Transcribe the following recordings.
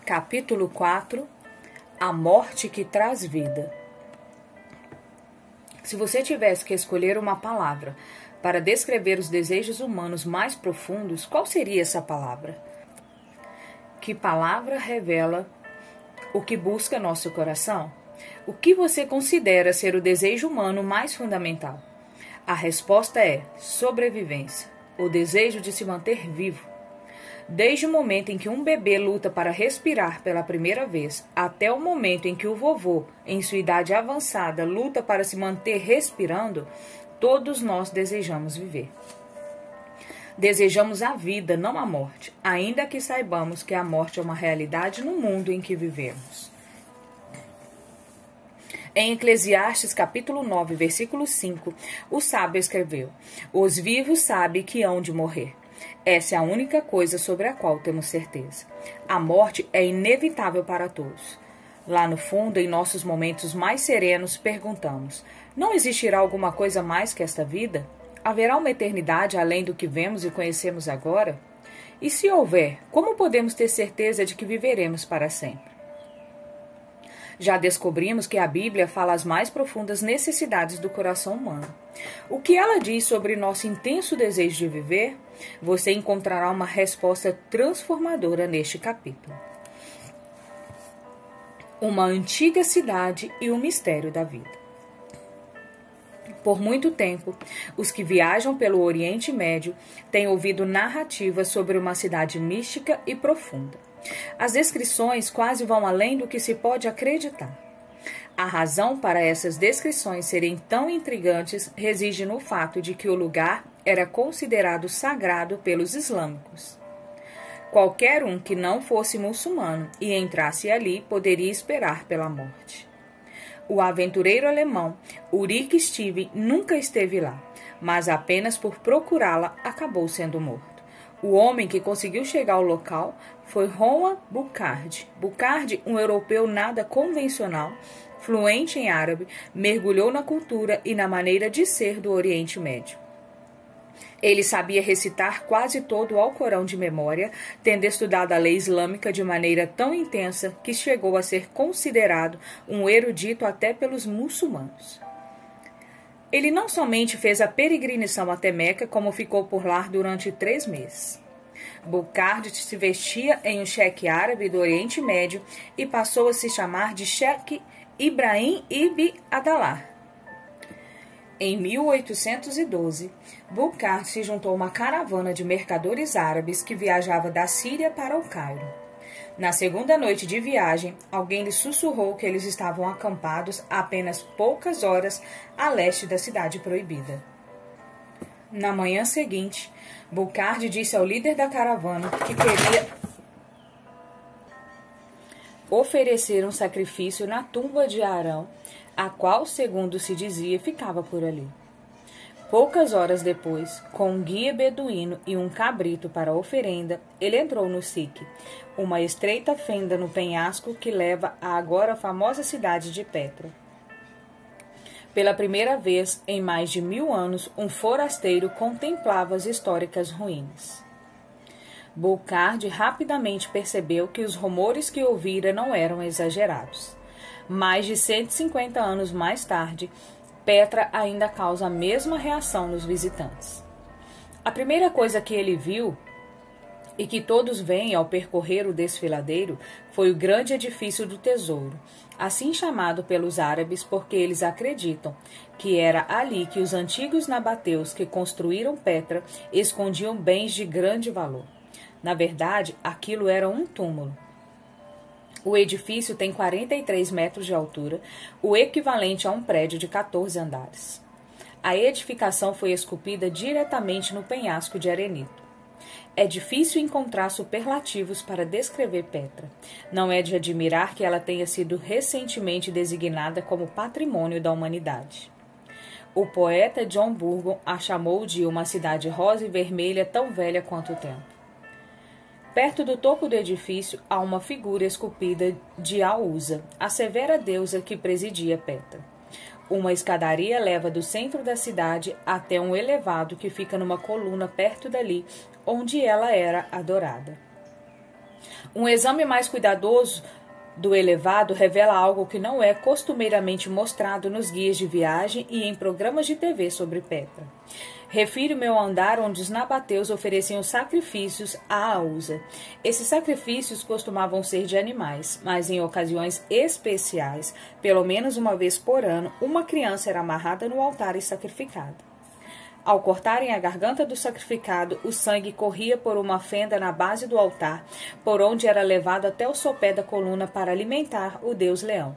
Capítulo 4 A morte que traz vida. Se você tivesse que escolher uma palavra para descrever os desejos humanos mais profundos, qual seria essa palavra? Que palavra revela o que busca nosso coração? O que você considera ser o desejo humano mais fundamental? A resposta é sobrevivência, o desejo de se manter vivo. Desde o momento em que um bebê luta para respirar pela primeira vez, até o momento em que o vovô, em sua idade avançada, luta para se manter respirando, todos nós desejamos viver. Desejamos a vida, não a morte, ainda que saibamos que a morte é uma realidade no mundo em que vivemos. Em Eclesiastes capítulo 9, versículo 5, o sábio escreveu: "Os vivos sabem que hão de morrer. Essa é a única coisa sobre a qual temos certeza. A morte é inevitável para todos." Lá no fundo, em nossos momentos mais serenos, perguntamos: não existirá alguma coisa mais que esta vida? Haverá uma eternidade além do que vemos e conhecemos agora? E se houver, como podemos ter certeza de que viveremos para sempre? Já descobrimos que a Bíblia fala as mais profundas necessidades do coração humano. O que ela diz sobre nosso intenso desejo de viver? Você encontrará uma resposta transformadora neste capítulo. Uma antiga cidade e o mistério da vida. Por muito tempo, os que viajam pelo Oriente Médio têm ouvido narrativas sobre uma cidade mística e profunda. As descrições quase vão além do que se pode acreditar. A razão para essas descrições serem tão intrigantes reside no fato de que o lugar era considerado sagrado pelos islâmicos. Qualquer um que não fosse muçulmano e entrasse ali poderia esperar pela morte. O aventureiro alemão Ulrich Steve nunca esteve lá, mas apenas por procurá-la acabou sendo morto. O homem que conseguiu chegar ao local foi Rowan Burckhardt. Burckhardt, um europeu nada convencional, fluente em árabe, mergulhou na cultura e na maneira de ser do Oriente Médio. Ele sabia recitar quase todo o Alcorão de memória, tendo estudado a lei islâmica de maneira tão intensa que chegou a ser considerado um erudito até pelos muçulmanos. Ele não somente fez a peregrinação até Meca, como ficou por lá durante 3 meses. Burckhardt se vestia em um cheque árabe do Oriente Médio e passou a se chamar de Sheikh Ibrahim ibn Adallah. Em 1812, Burckhardt se juntou a uma caravana de mercadores árabes que viajava da Síria para o Cairo. Na segunda noite de viagem, alguém lhe sussurrou que eles estavam acampados a apenas poucas horas a leste da cidade proibida. Na manhã seguinte, Burckhardt disse ao líder da caravana que queria oferecer um sacrifício na tumba de Arão, a qual, segundo se dizia, ficava por ali. Poucas horas depois, com um guia beduíno e um cabrito para a oferenda, ele entrou no Sikh, uma estreita fenda no penhasco que leva à agora famosa cidade de Petra. Pela primeira vez em mais de 1000 anos, um forasteiro contemplava as históricas ruínas. Burckhardt rapidamente percebeu que os rumores que ouvira não eram exagerados. Mais de 150 anos mais tarde, Petra ainda causa a mesma reação nos visitantes. A primeira coisa que ele viu, e que todos veem ao percorrer o desfiladeiro, foi o grande edifício do tesouro, assim chamado pelos árabes porque eles acreditam que era ali que os antigos nabateus que construíram Petra escondiam bens de grande valor. Na verdade, aquilo era um túmulo. O edifício tem 43 metros de altura, o equivalente a um prédio de 14 andares. A edificação foi esculpida diretamente no penhasco de arenito. É difícil encontrar superlativos para descrever Petra. Não é de admirar que ela tenha sido recentemente designada como Patrimônio da Humanidade. O poeta John Burgon a chamou de uma cidade rosa e vermelha tão velha quanto o tempo. Perto do topo do edifício há uma figura esculpida de Ausa, a severa deusa que presidia Petra. Uma escadaria leva do centro da cidade até um elevado que fica numa coluna perto dali, onde ela era adorada. Um exame mais cuidadoso do elevado revela algo que não é costumeiramente mostrado nos guias de viagem e em programas de TV sobre Petra. Refiro-me ao andar onde os nabateus ofereciam sacrifícios à Aúza. Esses sacrifícios costumavam ser de animais, mas em ocasiões especiais, pelo menos uma vez por ano, uma criança era amarrada no altar e sacrificada. Ao cortarem a garganta do sacrificado, o sangue corria por uma fenda na base do altar, por onde era levado até o sopé da coluna para alimentar o deus leão.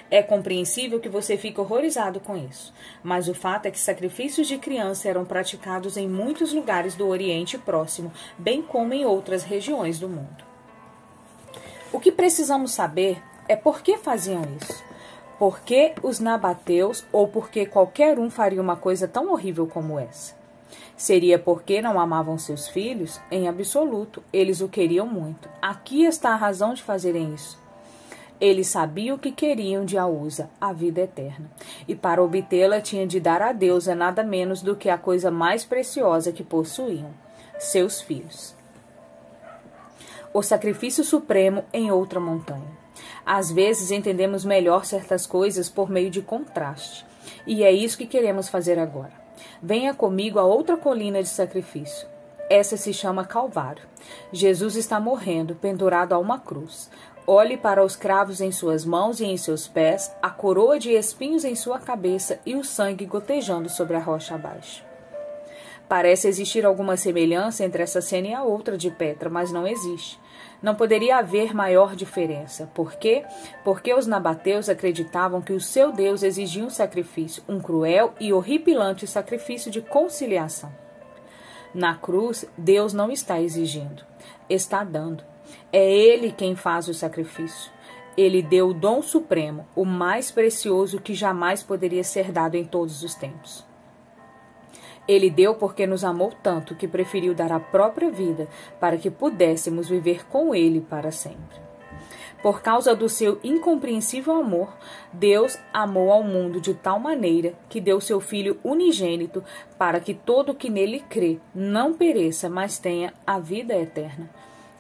É compreensível que você fique horrorizado com isso, mas o fato é que sacrifícios de criança eram praticados em muitos lugares do Oriente Próximo, bem como em outras regiões do mundo. O que precisamos saber é por que faziam isso. Por que os nabateus ou por que qualquer um faria uma coisa tão horrível como essa? Seria porque não amavam seus filhos? Em absoluto, eles o queriam muito. Aqui está a razão de fazerem isso. Eles sabiam o que queriam de Aúza, a vida eterna. E para obtê-la tinha de dar a deusa nada menos do que a coisa mais preciosa que possuíam, seus filhos. O sacrifício supremo em outra montanha. Às vezes entendemos melhor certas coisas por meio de contraste. E é isso que queremos fazer agora. Venha comigo a outra colina de sacrifício. Essa se chama Calvário. Jesus está morrendo, pendurado a uma cruz. Olhe para os cravos em suas mãos e em seus pés, a coroa de espinhos em sua cabeça e o sangue gotejando sobre a rocha abaixo. Parece existir alguma semelhança entre essa cena e a outra de Petra, mas não existe. Não poderia haver maior diferença. Por quê? Porque os nabateus acreditavam que o seu Deus exigia um sacrifício, um cruel e horripilante sacrifício de conciliação. Na cruz, Deus não está exigindo, está dando. É Ele quem faz o sacrifício. Ele deu o dom supremo, o mais precioso que jamais poderia ser dado em todos os tempos. Ele deu porque nos amou tanto que preferiu dar a própria vida para que pudéssemos viver com Ele para sempre. Por causa do seu incompreensível amor, Deus amou ao mundo de tal maneira que deu seu Filho unigênito para que todo o que nele crê não pereça, mas tenha a vida eterna.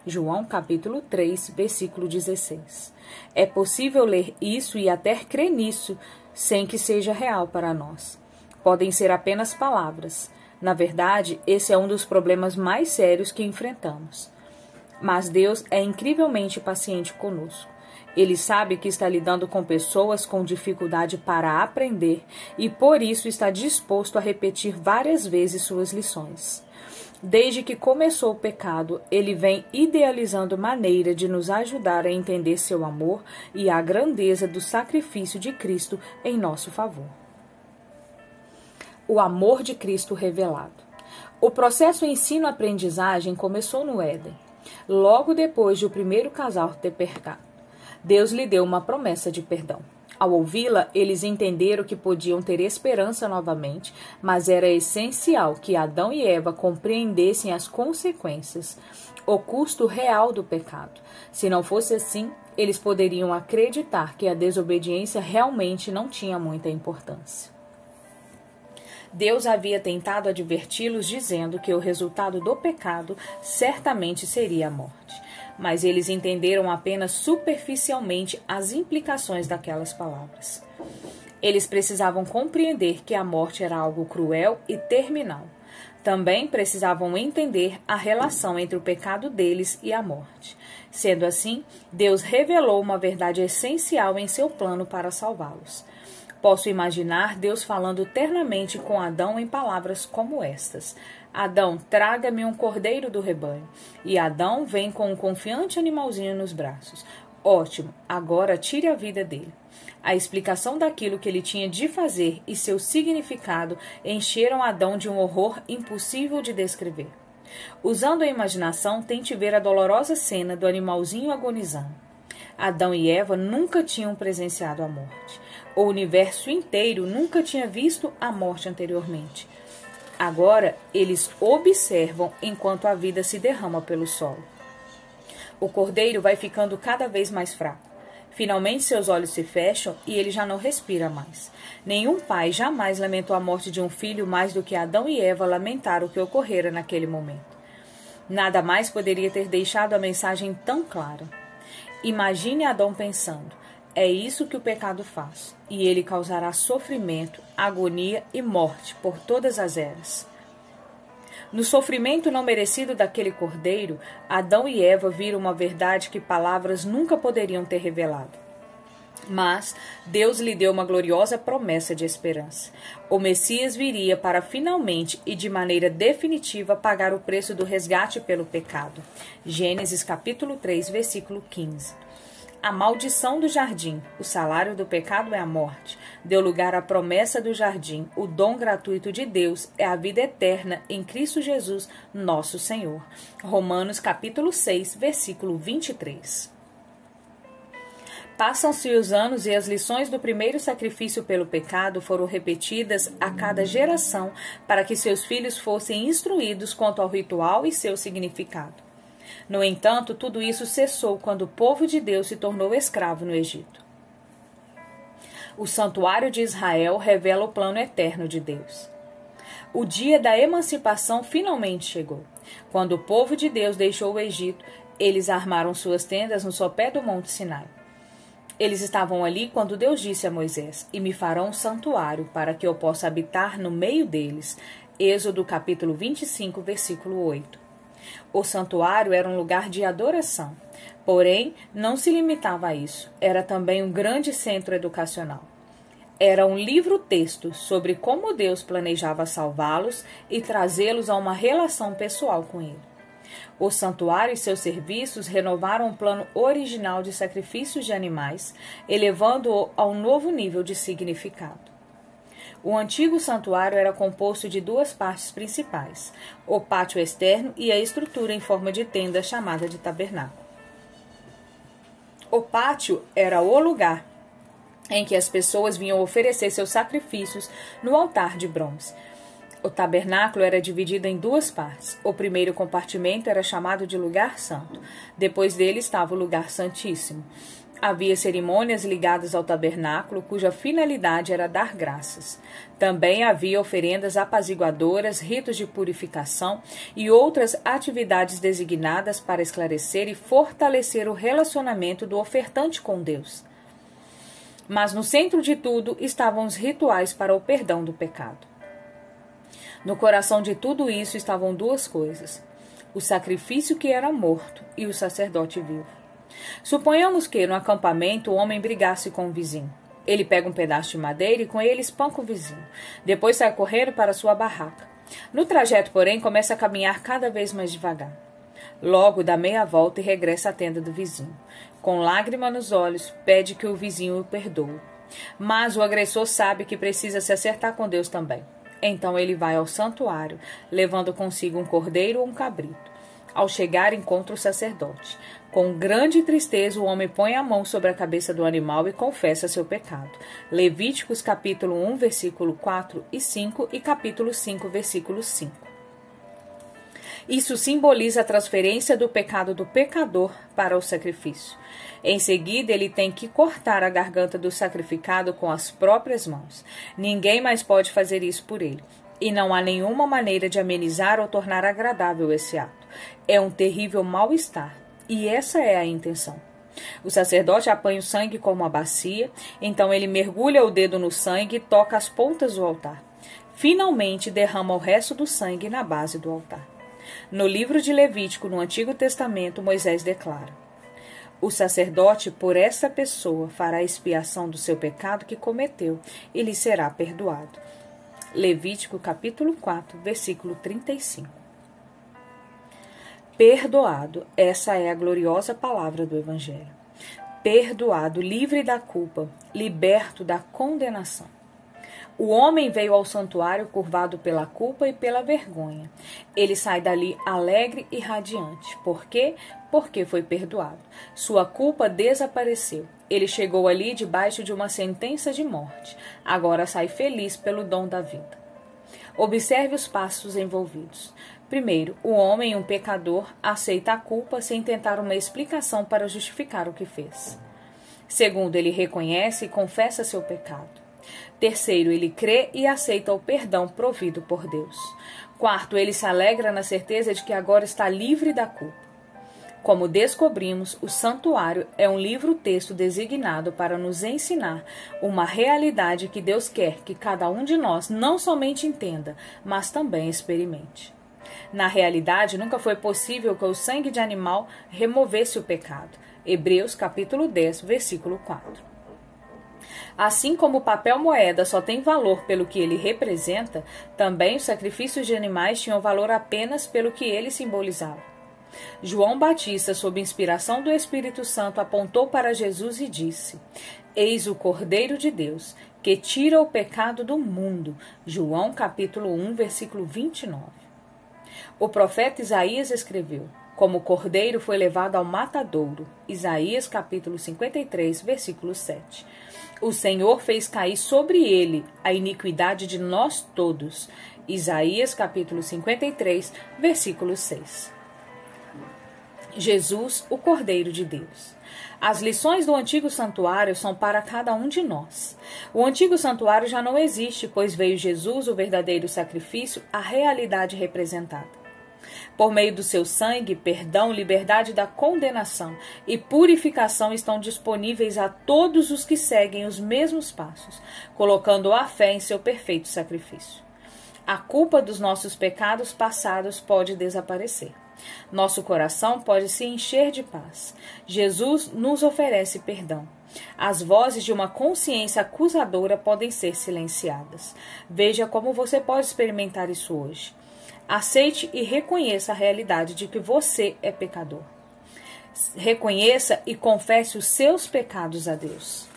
João capítulo 3, versículo 16. É possível ler isso e até crer nisso sem que seja real para nós. Podem ser apenas palavras. Na verdade, esse é um dos problemas mais sérios que enfrentamos. Mas Deus é incrivelmente paciente conosco. Ele sabe que está lidando com pessoas com dificuldade para aprender e por isso está disposto a repetir várias vezes suas lições. Desde que começou o pecado, ele vem idealizando maneira de nos ajudar a entender seu amor e a grandeza do sacrifício de Cristo em nosso favor. O amor de Cristo revelado. O processo ensino-aprendizagem começou no Éden, logo depois de o primeiro casal ter pecado. Deus lhe deu uma promessa de perdão. Ao ouvi-la, eles entenderam que podiam ter esperança novamente, mas era essencial que Adão e Eva compreendessem as consequências, o custo real do pecado. Se não fosse assim, eles poderiam acreditar que a desobediência realmente não tinha muita importância. Deus havia tentado adverti-los dizendo que o resultado do pecado certamente seria a morte. Mas eles entenderam apenas superficialmente as implicações daquelas palavras. Eles precisavam compreender que a morte era algo cruel e terminal. Também precisavam entender a relação entre o pecado deles e a morte. Sendo assim, Deus revelou uma verdade essencial em seu plano para salvá-los. Posso imaginar Deus falando ternamente com Adão em palavras como estas: Adão, traga-me um cordeiro do rebanho. E Adão vem com um confiante animalzinho nos braços. Ótimo, agora tire a vida dele. A explicação daquilo que ele tinha de fazer e seu significado encheram Adão de um horror impossível de descrever. Usando a imaginação, tente ver a dolorosa cena do animalzinho agonizando. Adão e Eva nunca tinham presenciado a morte. O universo inteiro nunca tinha visto a morte anteriormente. Agora, eles observam enquanto a vida se derrama pelo solo. O cordeiro vai ficando cada vez mais fraco. Finalmente, seus olhos se fecham e ele já não respira mais. Nenhum pai jamais lamentou a morte de um filho mais do que Adão e Eva lamentaram o que ocorrera naquele momento. Nada mais poderia ter deixado a mensagem tão clara. Imagine Adão pensando: é isso que o pecado faz, e ele causará sofrimento, agonia e morte por todas as eras. No sofrimento não merecido daquele cordeiro, Adão e Eva viram uma verdade que palavras nunca poderiam ter revelado. Mas Deus lhe deu uma gloriosa promessa de esperança. O Messias viria para finalmente e de maneira definitiva pagar o preço do resgate pelo pecado. Gênesis capítulo 3, versículo 15. A maldição do jardim, o salário do pecado é a morte, deu lugar à promessa do jardim, o dom gratuito de Deus é a vida eterna em Cristo Jesus, nosso Senhor. Romanos capítulo 6, versículo 23. Passam-se os anos e as lições do primeiro sacrifício pelo pecado foram repetidas a cada geração para que seus filhos fossem instruídos quanto ao ritual e seu significado. No entanto, tudo isso cessou quando o povo de Deus se tornou escravo no Egito. O santuário de Israel revela o plano eterno de Deus. O dia da emancipação finalmente chegou. Quando o povo de Deus deixou o Egito, eles armaram suas tendas no sopé do Monte Sinai. Eles estavam ali quando Deus disse a Moisés: e me farão um santuário para que eu possa habitar no meio deles. Êxodo capítulo 25, versículo 8. O santuário era um lugar de adoração, porém não se limitava a isso. Era também um grande centro educacional. Era um livro-texto sobre como Deus planejava salvá-los e trazê-los a uma relação pessoal com Ele. O santuário e seus serviços renovaram o plano original de sacrifícios de animais, elevando-o a um novo nível de significado. O antigo santuário era composto de duas partes principais, o pátio externo e a estrutura em forma de tenda chamada de tabernáculo. O pátio era o lugar em que as pessoas vinham oferecer seus sacrifícios no altar de bronze. O tabernáculo era dividido em duas partes. O primeiro compartimento era chamado de lugar santo. Depois dele estava o lugar santíssimo. Havia cerimônias ligadas ao tabernáculo, cuja finalidade era dar graças. Também havia oferendas apaziguadoras, ritos de purificação e outras atividades designadas para esclarecer e fortalecer o relacionamento do ofertante com Deus. Mas no centro de tudo estavam os rituais para o perdão do pecado. No coração de tudo isso estavam duas coisas: o sacrifício que era morto e o sacerdote vivo. Suponhamos que, no acampamento, o homem brigasse com o vizinho. Ele pega um pedaço de madeira e com ele espanca o vizinho. Depois sai correndo para sua barraca. No trajeto, porém, começa a caminhar cada vez mais devagar. Logo dá meia volta e regressa à tenda do vizinho. Com lágrima nos olhos, pede que o vizinho o perdoe. Mas o agressor sabe que precisa se acertar com Deus também. Então ele vai ao santuário, levando consigo um cordeiro ou um cabrito. Ao chegar, encontra o sacerdote. Com grande tristeza, o homem põe a mão sobre a cabeça do animal e confessa seu pecado. Levíticos capítulo 1, versículo 4 e 5 e capítulo 5, versículo 5. Isso simboliza a transferência do pecado do pecador para o sacrifício. Em seguida, ele tem que cortar a garganta do sacrificado com as próprias mãos. Ninguém mais pode fazer isso por ele. E não há nenhuma maneira de amenizar ou tornar agradável esse ato. É um terrível mal-estar. E essa é a intenção. O sacerdote apanha o sangue com uma bacia, então ele mergulha o dedo no sangue e toca as pontas do altar. Finalmente, derrama o resto do sangue na base do altar. No livro de Levítico, no Antigo Testamento, Moisés declara: o sacerdote, por essa pessoa, fará expiação do seu pecado que cometeu e lhe será perdoado. Levítico capítulo 4, versículo 35. Perdoado, essa é a gloriosa palavra do Evangelho. Perdoado, livre da culpa, liberto da condenação. O homem veio ao santuário curvado pela culpa e pela vergonha. Ele sai dali alegre e radiante. Por quê? Porque foi perdoado. Sua culpa desapareceu. Ele chegou ali debaixo de uma sentença de morte. Agora sai feliz pelo dom da vida. Observe os passos envolvidos. Primeiro, o homem, um pecador, aceita a culpa sem tentar uma explicação para justificar o que fez. Segundo, ele reconhece e confessa seu pecado. Terceiro, ele crê e aceita o perdão provido por Deus. Quarto, ele se alegra na certeza de que agora está livre da culpa. Como descobrimos, o santuário é um livro-texto designado para nos ensinar uma realidade que Deus quer que cada um de nós não somente entenda, mas também experimente. Na realidade, nunca foi possível que o sangue de animal removesse o pecado. Hebreus capítulo 10, versículo 4. Assim como o papel moeda só tem valor pelo que ele representa, também os sacrifícios de animais tinham valor apenas pelo que ele simbolizava. João Batista, sob inspiração do Espírito Santo, apontou para Jesus e disse: Eis o Cordeiro de Deus, que tira o pecado do mundo. João capítulo 1, versículo 29. O profeta Isaías escreveu: Como o cordeiro foi levado ao matadouro. Isaías capítulo 53, versículo 7. O Senhor fez cair sobre ele a iniquidade de nós todos. Isaías capítulo 53, versículo 6. Jesus, o Cordeiro de Deus. As lições do antigo santuário são para cada um de nós. O antigo santuário já não existe, pois veio Jesus, o verdadeiro sacrifício, a realidade representada. Por meio do seu sangue, perdão, liberdade da condenação e purificação estão disponíveis a todos os que seguem os mesmos passos, colocando a fé em seu perfeito sacrifício. A culpa dos nossos pecados passados pode desaparecer. Nosso coração pode se encher de paz. Jesus nos oferece perdão. As vozes de uma consciência acusadora podem ser silenciadas. Veja como você pode experimentar isso hoje. Aceite e reconheça a realidade de que você é pecador. Reconheça e confesse os seus pecados a Deus.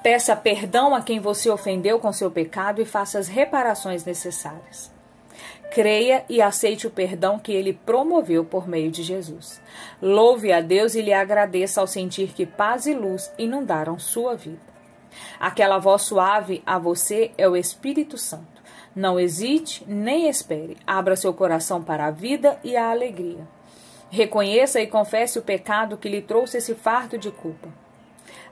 Peça perdão a quem você ofendeu com seu pecado e faça as reparações necessárias. Creia e aceite o perdão que ele promoveu por meio de Jesus. Louve a Deus e lhe agradeça ao sentir que paz e luz inundaram sua vida. Aquela voz suave a você é o Espírito Santo. Não hesite nem espere. Abra seu coração para a vida e a alegria. Reconheça e confesse o pecado que lhe trouxe esse fardo de culpa.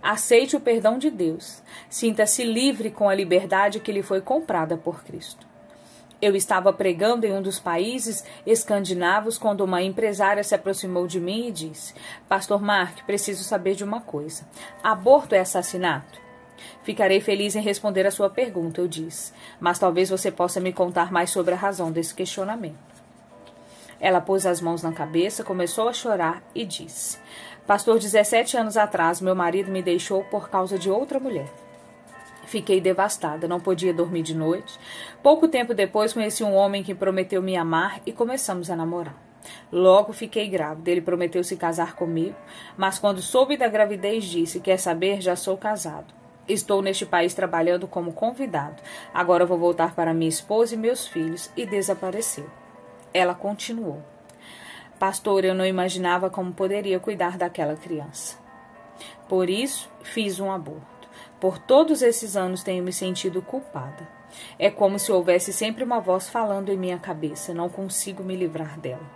Aceite o perdão de Deus. Sinta-se livre com a liberdade que lhe foi comprada por Cristo. Eu estava pregando em um dos países escandinavos quando uma empresária se aproximou de mim e disse: Pastor Mark, preciso saber de uma coisa. Aborto é assassinato? Ficarei feliz em responder a sua pergunta, eu disse, mas talvez você possa me contar mais sobre a razão desse questionamento. Ela pôs as mãos na cabeça, começou a chorar e disse: Pastor, 17 anos atrás, meu marido me deixou por causa de outra mulher. Fiquei devastada, não podia dormir de noite. Pouco tempo depois conheci um homem que prometeu me amar e começamos a namorar. Logo fiquei grávida, ele prometeu se casar comigo, mas quando soube da gravidez disse: Quer saber, já sou casado. Estou neste país trabalhando como convidado. Agora vou voltar para minha esposa e meus filhos, e desapareceu. Ela continuou: Pastor, eu não imaginava como poderia cuidar daquela criança. Por isso, fiz um aborto. Por todos esses anos tenho me sentido culpada. É como se houvesse sempre uma voz falando em minha cabeça. Não consigo me livrar dela.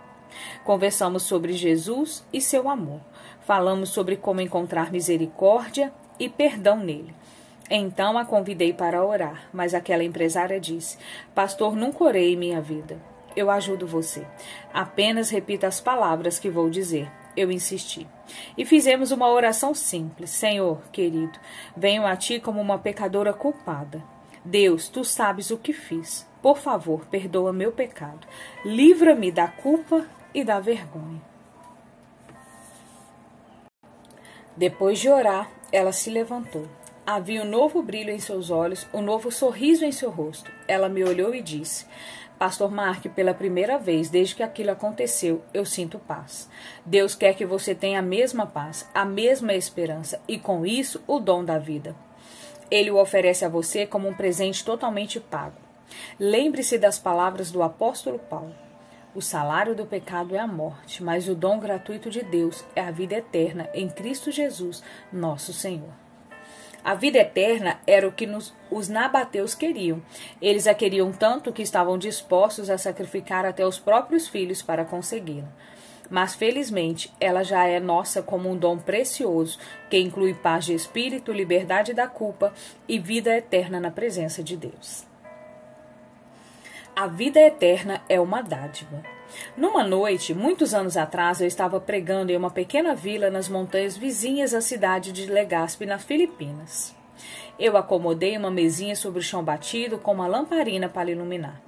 Conversamos sobre Jesus e seu amor. Falamos sobre como encontrar misericórdia e perdão nele. Então a convidei para orar, mas aquela empresária disse: Pastor, nunca orei em minha vida. Eu ajudo você. Apenas repita as palavras que vou dizer. Eu insisti. E fizemos uma oração simples. Senhor, querido, venho a ti como uma pecadora culpada. Deus, tu sabes o que fiz. Por favor, perdoa meu pecado. Livra-me da culpa e da vergonha. Depois de orar, ela se levantou. Havia um novo brilho em seus olhos, um novo sorriso em seu rosto. Ela me olhou e disse: Pastor Mark, pela primeira vez desde que aquilo aconteceu, eu sinto paz. Deus quer que você tenha a mesma paz, a mesma esperança e, com isso, o dom da vida. Ele o oferece a você como um presente totalmente pago. Lembre-se das palavras do apóstolo Paulo. O salário do pecado é a morte, mas o dom gratuito de Deus é a vida eterna em Cristo Jesus, nosso Senhor. A vida eterna era o que os nabateus queriam. Eles a queriam tanto que estavam dispostos a sacrificar até os próprios filhos para consegui-la. Mas, felizmente, ela já é nossa como um dom precioso, que inclui paz de espírito, liberdade da culpa e vida eterna na presença de Deus. A vida eterna é uma dádiva. Numa noite, muitos anos atrás, eu estava pregando em uma pequena vila nas montanhas vizinhas à cidade de Legazpi, nas Filipinas. Eu acomodei uma mesinha sobre o chão batido com uma lamparina para iluminar.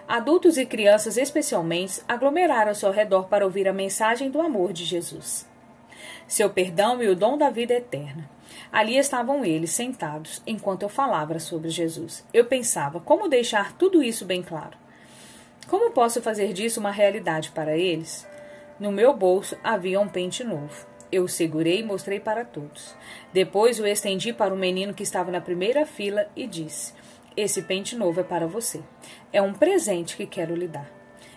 Adultos e crianças, especialmente, aglomeraram-se ao redor para ouvir a mensagem do amor de Jesus. Seu perdão e o dom da vida eterna. Ali estavam eles, sentados, enquanto eu falava sobre Jesus. Eu pensava, como deixar tudo isso bem claro? Como posso fazer disso uma realidade para eles? No meu bolso havia um pente novo. Eu o segurei e mostrei para todos. Depois o estendi para o menino que estava na primeira fila e disse: esse pente novo é para você. É um presente que quero lhe dar.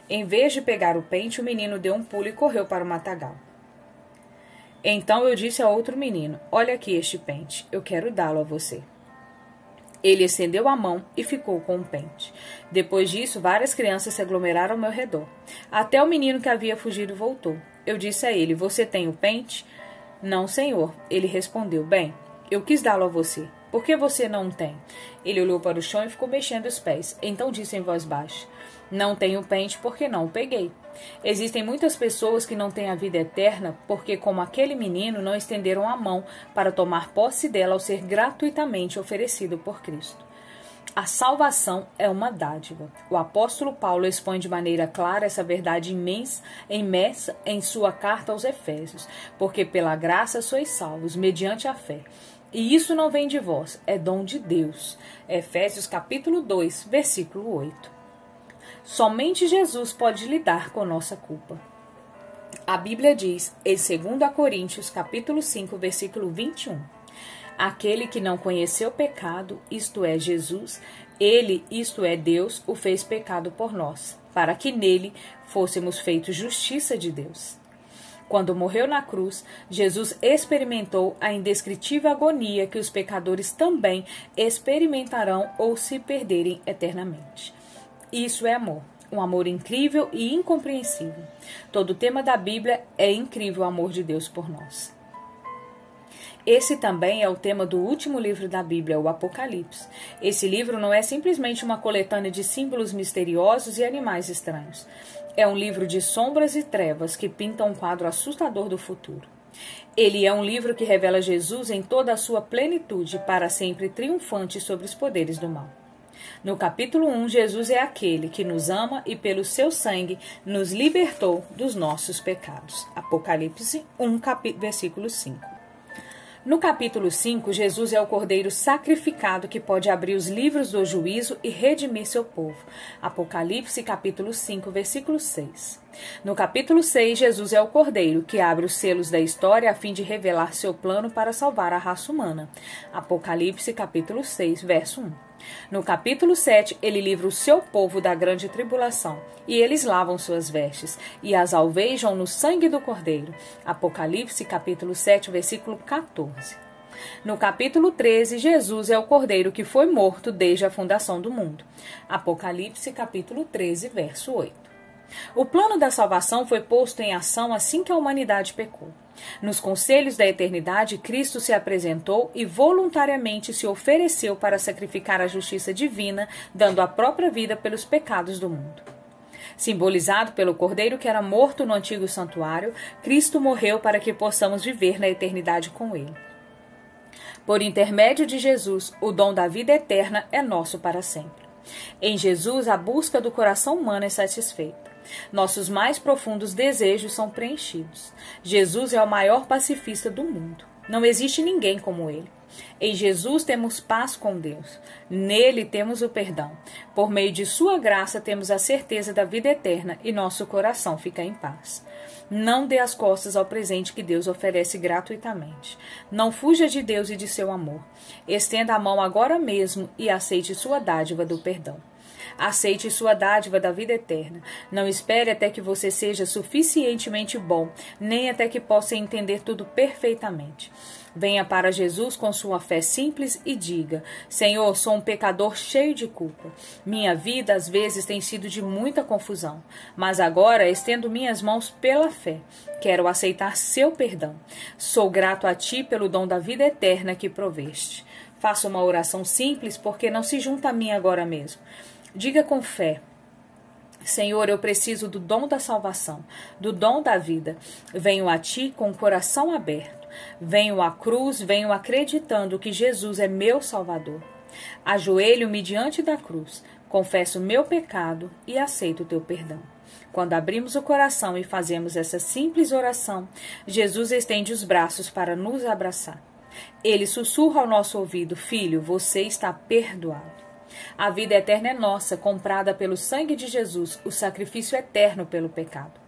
Em vez de pegar o pente, o menino deu um pulo e correu para o matagal. Então eu disse a outro menino: olha aqui este pente, eu quero dá-lo a você. Ele estendeu a mão e ficou com o pente. Depois disso, várias crianças se aglomeraram ao meu redor. Até o menino que havia fugido voltou. Eu disse a ele: você tem o pente? Não, senhor. Ele respondeu: bem, eu quis dá-lo a você. Por que você não tem? Ele olhou para o chão e ficou mexendo os pés. Então disse em voz baixa: não tenho pente porque não o peguei. Existem muitas pessoas que não têm a vida eterna porque, como aquele menino, não estenderam a mão para tomar posse dela ao ser gratuitamente oferecido por Cristo. A salvação é uma dádiva. O apóstolo Paulo expõe de maneira clara essa verdade imensa em sua carta aos Efésios, porque pela graça sois salvos, mediante a fé. E isso não vem de vós, é dom de Deus. Efésios capítulo 2, versículo 8. Somente Jesus pode lidar com nossa culpa. A Bíblia diz, em 2 Coríntios, capítulo 5, versículo 21, aquele que não conheceu pecado, isto é, Jesus, ele, isto é, Deus, o fez pecado por nós, para que nele fôssemos feitos justiça de Deus. Quando morreu na cruz, Jesus experimentou a indescritível agonia que os pecadores também experimentarão ou se perderem eternamente. Isso é amor, um amor incrível e incompreensível. Todo o tema da Bíblia é incrível o amor de Deus por nós. Esse também é o tema do último livro da Bíblia, o Apocalipse. Esse livro não é simplesmente uma coletânea de símbolos misteriosos e animais estranhos. É um livro de sombras e trevas que pinta um quadro assustador do futuro. Ele é um livro que revela Jesus em toda a sua plenitude, para sempre triunfante sobre os poderes do mal. No capítulo 1, Jesus é aquele que nos ama e pelo seu sangue nos libertou dos nossos pecados. Apocalipse 1, versículo 5. No capítulo 5, Jesus é o cordeiro sacrificado que pode abrir os livros do juízo e redimir seu povo. Apocalipse capítulo 5, versículo 6. No capítulo 6, Jesus é o cordeiro que abre os selos da história a fim de revelar seu plano para salvar a raça humana. Apocalipse capítulo 6, verso 1. No capítulo 7, ele livra o seu povo da grande tribulação, e eles lavam suas vestes, e as alvejam no sangue do Cordeiro. Apocalipse, capítulo 7, versículo 14. No capítulo 13, Jesus é o Cordeiro que foi morto desde a fundação do mundo. Apocalipse, capítulo 13, verso 8. O plano da salvação foi posto em ação assim que a humanidade pecou. Nos conselhos da eternidade, Cristo se apresentou e voluntariamente se ofereceu para sacrificar a justiça divina, dando a própria vida pelos pecados do mundo. Simbolizado pelo Cordeiro que era morto no antigo santuário, Cristo morreu para que possamos viver na eternidade com Ele. Por intermédio de Jesus, o dom da vida eterna é nosso para sempre. Em Jesus, a busca do coração humano é satisfeita. Nossos mais profundos desejos são preenchidos. Jesus é o maior pacifista do mundo. Não existe ninguém como ele. Em Jesus temos paz com Deus. Nele temos o perdão. Por meio de sua graça temos a certeza da vida eterna e nosso coração fica em paz. Não dê as costas ao presente que Deus oferece gratuitamente. Não fuja de Deus e de seu amor. Estenda a mão agora mesmo e aceite sua dádiva do perdão. Aceite sua dádiva da vida eterna. Não espere até que você seja suficientemente bom, nem até que possa entender tudo perfeitamente. Venha para Jesus com sua fé simples e diga: Senhor, sou um pecador cheio de culpa. Minha vida às vezes tem sido de muita confusão, mas agora estendo minhas mãos pela fé. Quero aceitar seu perdão. Sou grato a ti pelo dom da vida eterna que proveste. Faça uma oração simples porque não se junta a mim agora mesmo. Diga com fé: Senhor, eu preciso do dom da salvação, do dom da vida. Venho a Ti com o coração aberto. Venho à cruz, venho acreditando que Jesus é meu Salvador. Ajoelho-me diante da cruz, confesso meu pecado e aceito o Teu perdão. Quando abrimos o coração e fazemos essa simples oração, Jesus estende os braços para nos abraçar. Ele sussurra ao nosso ouvido: Filho, você está perdoado. A vida eterna é nossa, comprada pelo sangue de Jesus, o sacrifício eterno pelo pecado.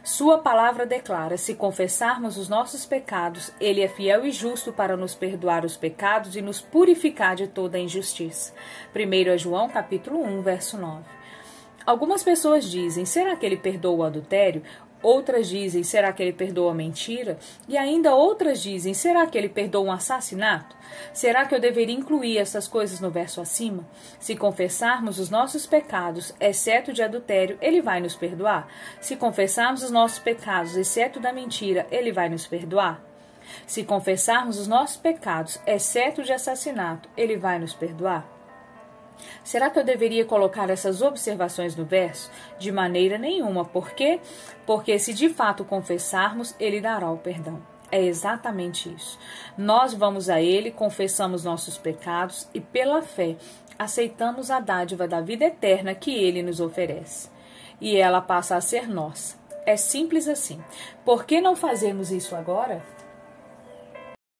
Sua palavra declara: se confessarmos os nossos pecados, Ele é fiel e justo para nos perdoar os pecados e nos purificar de toda a injustiça. 1 João capítulo 1, verso 9. Algumas pessoas dizem: será que Ele perdoa o adultério? Outras dizem: será que Ele perdoa a mentira? E ainda outras dizem: será que Ele perdoa um assassinato? Será que eu deveria incluir essas coisas no verso acima? Se confessarmos os nossos pecados, exceto de adultério, Ele vai nos perdoar? Se confessarmos os nossos pecados, exceto da mentira, Ele vai nos perdoar? Se confessarmos os nossos pecados, exceto de assassinato, Ele vai nos perdoar? Será que eu deveria colocar essas observações no verso? De maneira nenhuma. Por quê? Porque se de fato confessarmos, Ele dará o perdão. É exatamente isso. Nós vamos a Ele, confessamos nossos pecados e, pela fé, aceitamos a dádiva da vida eterna que Ele nos oferece. E ela passa a ser nossa. É simples assim. Por que não fazermos isso agora?